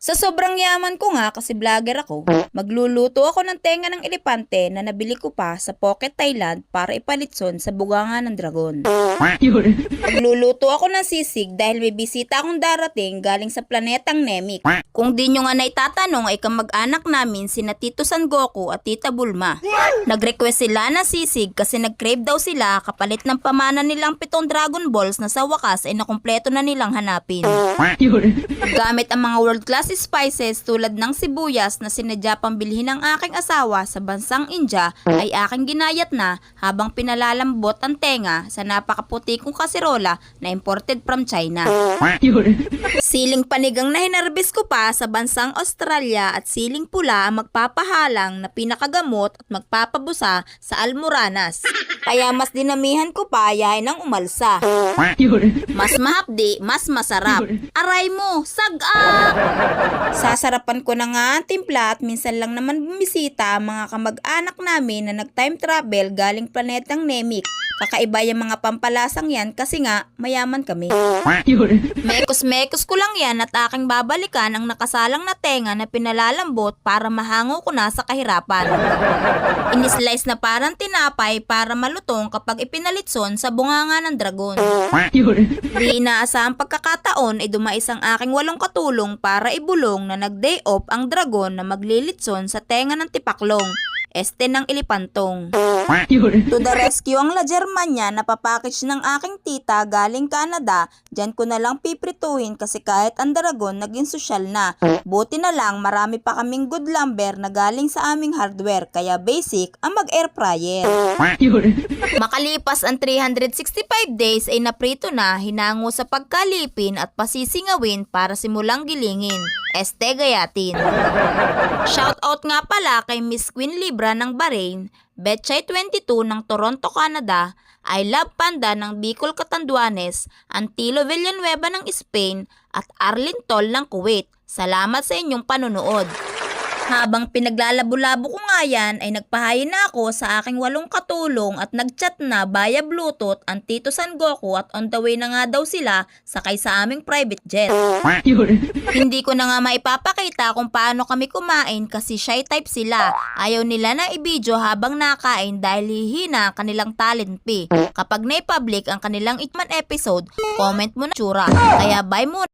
Sa sobrang yaman ko nga kasi vlogger ako, magluluto ako ng tenga ng elepante na nabili ko pa sa Phuket, Thailand para ipalitson sa buganga ng dragon. Magluluto ako ng sisig dahil may bisita akong darating galing sa planetang Namek. Kung di nyo nga naitatanong ay kamag-anak namin sina Tito San Goku at Tita Bulma. Nag-request sila ng sisig kasi nag-crave daw sila kapalit ng pamana nilang 7 Dragon Balls na sa wakas ay nakumpleto na nilang hanapin. Gamit ang mga world-class spices tulad ng sibuyas na sinadya pang bilhin ng aking asawa sa bansang India ay aking ginayat na habang pinalalambot ang tenga sa napakaputi kong kaserola na imported from China. Siling panigang na hinarbis ko pa sa bansang Australia at siling pula ang magpapahalang na pinakagamot at magpapabusa sa almoranas. Kaya mas dinamihan ko pa yahay ng umalsa. Mas mahapdi, mas masarap. Aray mo, saga! Sasarapan ko na nga ang timpla at minsan lang naman bumisita ang mga kamag-anak namin na nag-time travel galing planetang Namek. Kakaiba yung mga pampalasang yan kasi nga mayaman kami. Mekos-mekos ko lang yan at aking babalikan ang nakasalang na tenga na pinalalambot para mahango ko na sa kahirapan. Inislice na parang tinapay para malutong kapag ipinalitson sa bunganga ng dragon. Di inaasahang pagkakataon ay dumais ang aking 8 katulong para ibulong na nag-day off ang dragon na maglilitson sa tenga ng tipaklong. Este ng elepantong. To the rescue ang La Germania na papackage ng aking tita galing Canada. Diyan ko na lang piprituhin kasi kahit ang dragon naging sosyal na. Buti na lang marami pa kaming good lumber na galing sa aming hardware kaya basic ang mag-air fryer. Makalipas ang 365 days ay naprito na, hinango sa pagkalipin at pasisingawin para simulang gilingin. Este gayatin. Shoutout nga pala kay Miss Queen Libra ng Bahrain, Betchay 22 ng Toronto, Canada, I Love Panda ng Bicol, Catanduanes, Antilo Villanueva ng Spain, at Arlene Tol ng Kuwait. Salamat sa inyong panunood. Habang pinaglalabo-labo ko nga yan ay nagpahayin na ako sa aking 8 katulong at nagchat na via Bluetooth ang Tito San Goku at on the way na nga daw sila sakay sa aming private jet. Hindi ko na nga maipapakita kung paano kami kumain kasi shy type sila. Ayaw nila na i-video habang nakain dahil hihina kanilang talent fee. Kapag na-public ang kanilang itman episode, comment mo na tsura. Kaya bye muna.